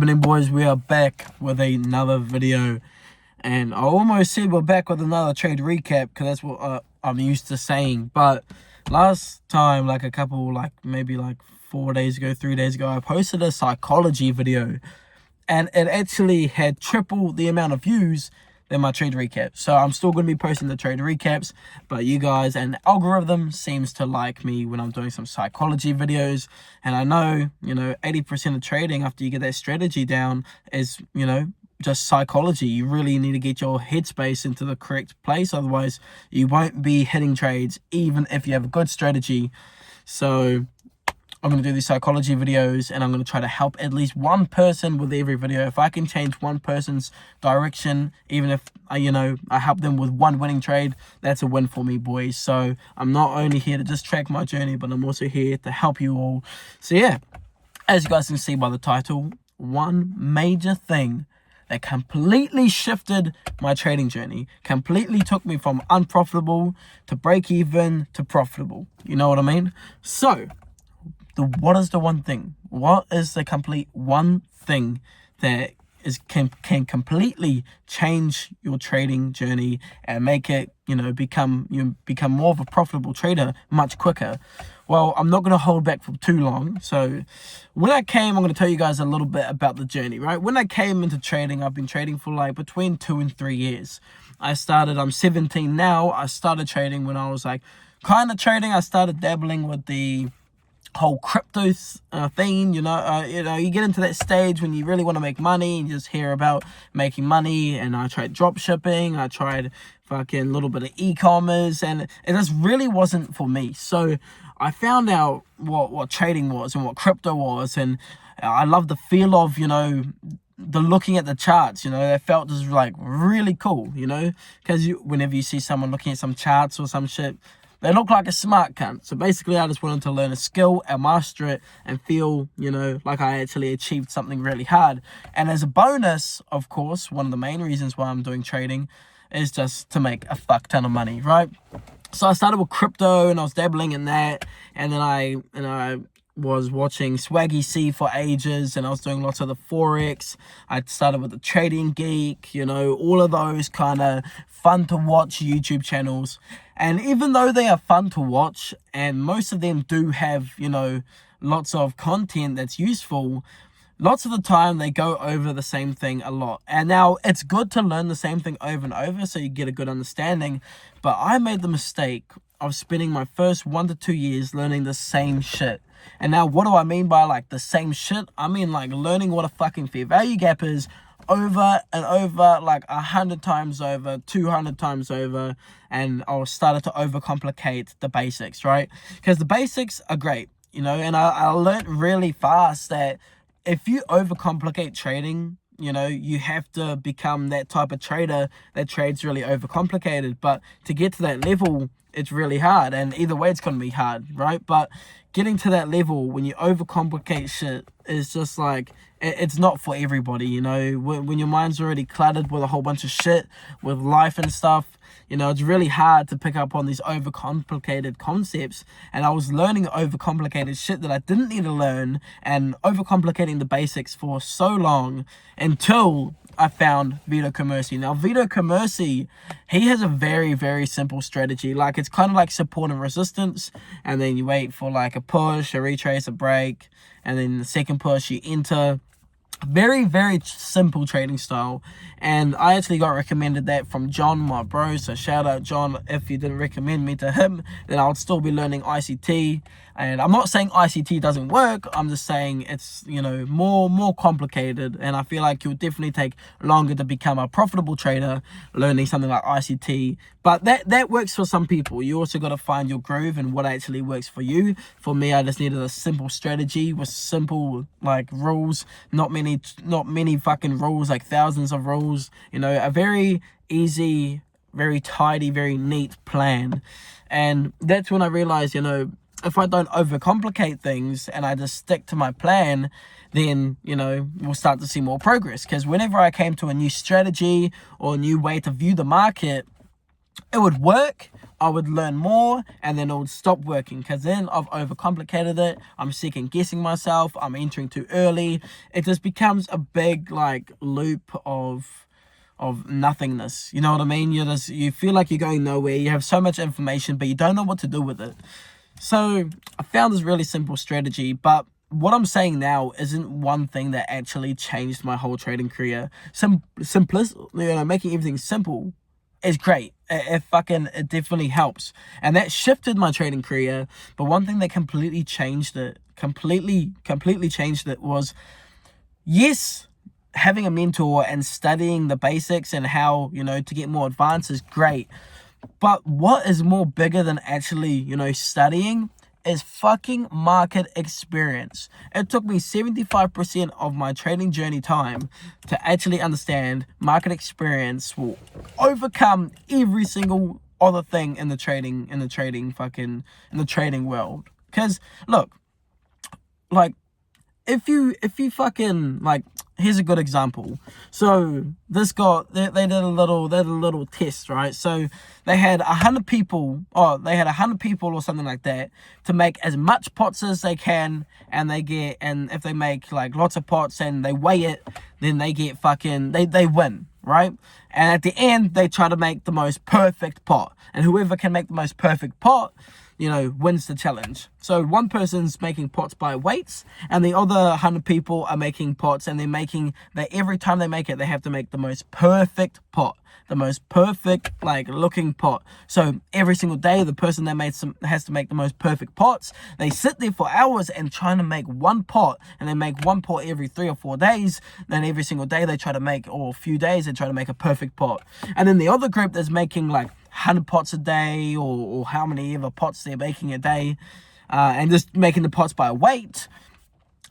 Happening, boys, we are back with another video, and I almost said we're back with another trade recap because that's what I'm used to saying. But last time, like maybe 4 days ago, 3 days ago, I posted a psychology video, and it actually had triple the amount of views than my trade recap. So I'm still going to be posting the trade recaps, but you guys and the algorithm seems to like me when I'm doing some psychology videos. And I know, 80% of trading after you get that strategy down is, just psychology. You really need to get your headspace into the correct place. Otherwise, you won't be hitting trades, even if you have a good strategy. So I'm going to do these psychology videos, and I'm going to try to help at least one person with every video. If I can change one person's direction, even if I help them with one winning trade, that's a win for me, boys. So I'm not only here to just track my journey, but I'm also here to help you all. So yeah, as you guys can see by the title, one major thing that completely shifted my trading journey, completely took me from unprofitable to break even to profitable. You know what I mean? So what is the one thing? What is the complete one thing that can completely change your trading journey and make it, become more of a profitable trader much quicker? Well, I'm not going to hold back for too long. So when I came, I'm going to tell you guys a little bit about the journey, right? When I came into trading, I've been trading for between 2 and 3 years. I'm 17 now. I started trading when I was kind of trading. I started dabbling with the whole crypto thing, you get into that stage when you really want to make money and you just hear about making money. And I tried drop shipping, I tried fucking a little bit of e-commerce, and it just really wasn't for me. So I found out what trading was and what crypto was, and I love the feel of the looking at the charts. That felt just really cool, because whenever you see someone looking at some charts or some shit, they look like a smart cunt. So basically, I just wanted to learn a skill and master it and feel, like I actually achieved something really hard. And as a bonus, of course, one of the main reasons why I'm doing trading is just to make a fuck ton of money, right? So I started with crypto and I was dabbling in that. And then I was watching Swaggy C for ages, and I was doing lots of the Forex. I started with the Trading Geek, all of those kind of fun to watch YouTube channels. And even though they are fun to watch, and most of them do have, lots of content that's useful, lots of the time they go over the same thing a lot. And now it's good to learn the same thing over and over so you get a good understanding. But I made the mistake of spending my first 1 to 2 years learning the same shit. And now what do I mean by the same shit? I mean learning what a fucking fair value gap is over and over, 100 times over, 200 times over. And I started to overcomplicate the basics, right? Because the basics are great, and I learned really fast that if you overcomplicate trading, you have to become that type of trader that trades really overcomplicated. But to get to that level, it's really hard, and either way it's going to be hard, right? But getting to that level when you overcomplicate shit is just it's not for everybody. When your mind's already cluttered with a whole bunch of shit with life and stuff, it's really hard to pick up on these overcomplicated concepts. And I was learning overcomplicated shit that I didn't need to learn, and overcomplicating the basics for so long until I found Vito Commerci. Now, Vito Commerci, he has a very, very simple strategy. It's kind of like support and resistance, and then you wait for a push, a retrace, a break, and then the second push, you enter. Very, very simple trading style. And I actually got recommended that from John, my bro. So shout out John. If you didn't recommend me to him, then I would still be learning ICT. And I'm not saying ICT doesn't work. I'm just saying it's, more complicated. And I feel like you'll definitely take longer to become a profitable trader learning something like ICT. But that works for some people. You also got to find your groove and what actually works for you. For me, I just needed a simple strategy with simple rules, not many fucking rules, thousands of rules. A very easy, very tidy, very neat plan. And that's when I realized, if I don't overcomplicate things and I just stick to my plan, then, we'll start to see more progress. Because whenever I came to a new strategy or a new way to view the market, it would work, I would learn more, and then it would stop working because then I've overcomplicated it. I'm second guessing myself. I'm entering too early. It just becomes a big like loop of nothingness. You know what I mean? You feel like you're going nowhere. You have so much information, but you don't know what to do with it. So I found this really simple strategy, but what I'm saying now isn't one thing that actually changed my whole trading career. Making everything simple is great. It definitely helps. And that shifted my trading career. But one thing that completely changed it was, yes, having a mentor and studying the basics and how, to get more advanced is great. But what is more bigger than actually, studying is fucking market experience. It took me 75% of my trading journey time to actually understand market experience will overcome every single other thing in the trading world. Because look, like, if you fucking like, here's a good example. So this guy, they did a little test, right? So they had 100 people, or something like that, to make as much pots as they can, and if they make like lots of pots and they weigh it, then they get they win, right? And at the end, they try to make the most perfect pot, and whoever can make the most perfect pot, wins the challenge. So one person's making pots by weights, and the other 100 people are making pots, and every time they make it, they have to make the most perfect pot, the most perfect looking pot. So every single day, the person that has to make the most perfect pots. They sit there for hours and trying to make one pot, and they make one pot every 3 or 4 days. Then every single day they try to make, or a few days, they try to make a perfect pot. And then the other group that's making 100 pots a day, or how many ever pots they're making a day, and just making the pots by weight.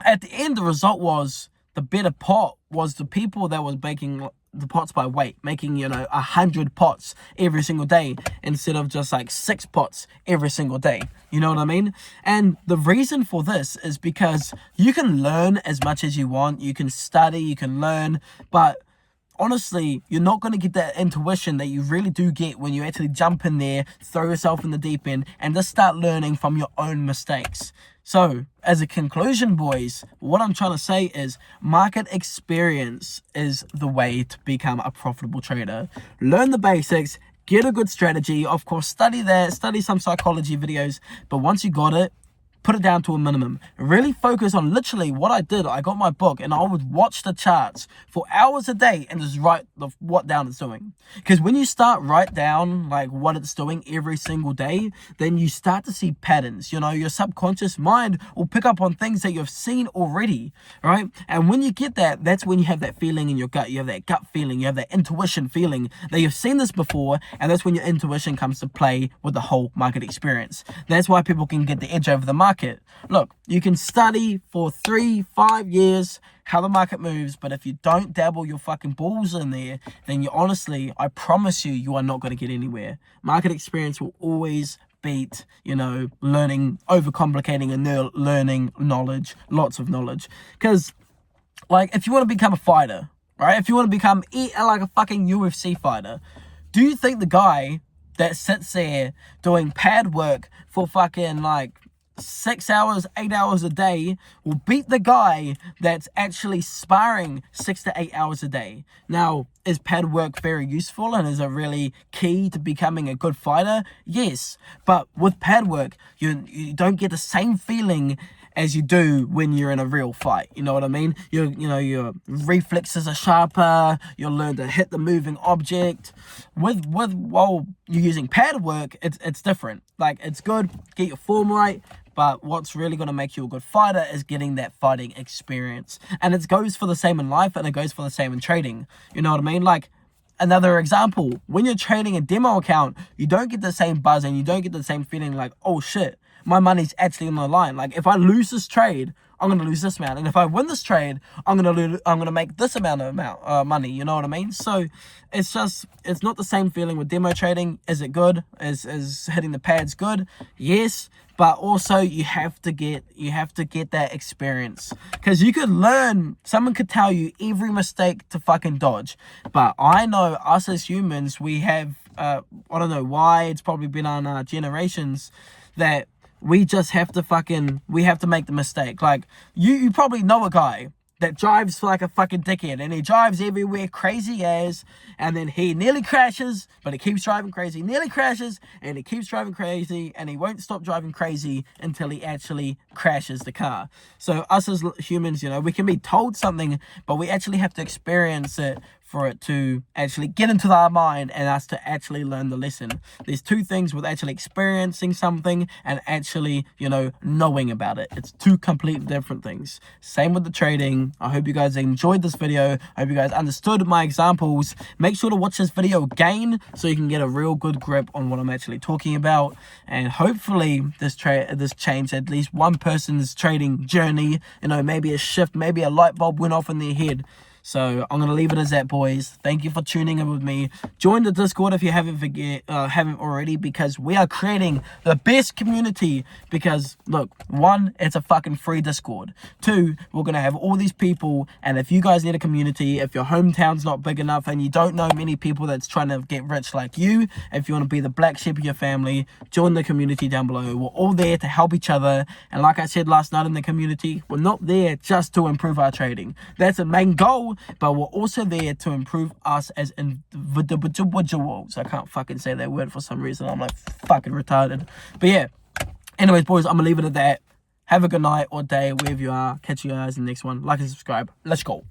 At the end, the result was the better pot was the people that was making the pots by weight, making 100 pots every single day instead of just 6 pots every single day. You know what I mean? And the reason for this is because you can learn as much as you want, you can study, you can learn, but honestly, you're not going to get that intuition that you really do get when you actually jump in there, throw yourself in the deep end, and just start learning from your own mistakes. So, as a conclusion, boys, what I'm trying to say is market experience is the way to become a profitable trader. Learn the basics, get a good strategy, of course, study some psychology videos, but once you got it, put it down to a minimum. Really focus on literally what I did. I got my book and I would watch the charts for hours a day and just write what down it's doing. Because when you start write down what it's doing every single day, then you start to see patterns. Your subconscious mind will pick up on things that you've seen already, right? And when you get that, that's when you have that feeling in your gut. You have that gut feeling. You have that intuition feeling that you've seen this before, and that's when your intuition comes to play with the whole market experience. That's why people can get the edge over the market. Look, you can study for 3-5 years how the market moves, but if you don't dabble your fucking balls in there, then I promise you are not going to get anywhere. Market experience will always beat, learning, overcomplicating and learning knowledge, lots of knowledge. Because, if you want to become a fighter, right? If you want to become a fucking UFC fighter, do you think the guy that sits there doing pad work for fucking 6 hours, 8 hours a day will beat the guy that's actually sparring 6 to 8 hours a day? Now, is pad work very useful and is it really key to becoming a good fighter? Yes, but with pad work, you don't get the same feeling as you do when you're in a real fight. You know what I mean? Your reflexes are sharper. You'll learn to hit the moving object. While you're using pad work, it's different. It's good, get your form right, but what's really going to make you a good fighter is getting that fighting experience. And it goes for the same in life, and it goes for the same in trading. You know what I mean? Another example, when you're trading a demo account, you don't get the same buzz and you don't get the same feeling oh shit, my money's actually on the line. Like, if I lose this trade, I'm gonna lose this amount, and if I win this trade, I'm gonna make this amount of money. You know what I mean? So it's not the same feeling with demo trading. Is it good? Is hitting the pads good? Yes, but also you have to get that experience, because you could learn. Someone could tell you every mistake to fucking dodge, but I know us as humans, we have I don't know why, it's probably been on our generations that we just have to make the mistake. Like, you probably know a guy that drives like a fucking dickhead, and he drives everywhere crazy as, and then he nearly crashes, but he keeps driving crazy, nearly crashes, and he keeps driving crazy, and he won't stop driving crazy until he actually crashes the car. So us as humans, you know, we can be told something, but we actually have to experience it for it to actually get into our mind and us to actually learn the lesson. There's two things with actually experiencing something and actually, you know, knowing about it. It's two completely different things. Same with the trading. I hope you guys enjoyed this video. I hope you guys understood my examples. Make sure to watch this video again so you can get a real good grip on what I'm actually talking about. And hopefully this changed at least one person's trading journey. You know, maybe a shift, maybe a light bulb went off in their head. So I'm going to leave it as that, boys. Thank you for tuning in with me. Join the Discord if you haven't already, because we are creating the best community. Because, look, one, it's a fucking free Discord. Two, we're going to have all these people, and if you guys need a community, if your hometown's not big enough and you don't know many people that's trying to get rich like you, if you want to be the black sheep of your family, join the community down below. We're all there to help each other. And like I said last night in the community, we're not there just to improve our trading. That's the main goal. But we're also there to improve us as individuals. I can't fucking say that word for some reason. I'm like fucking retarded. But yeah. Anyways, boys, I'm going to leave it at that. Have a good night or day, wherever you are. Catch you guys in the next one. Like and subscribe. Let's go.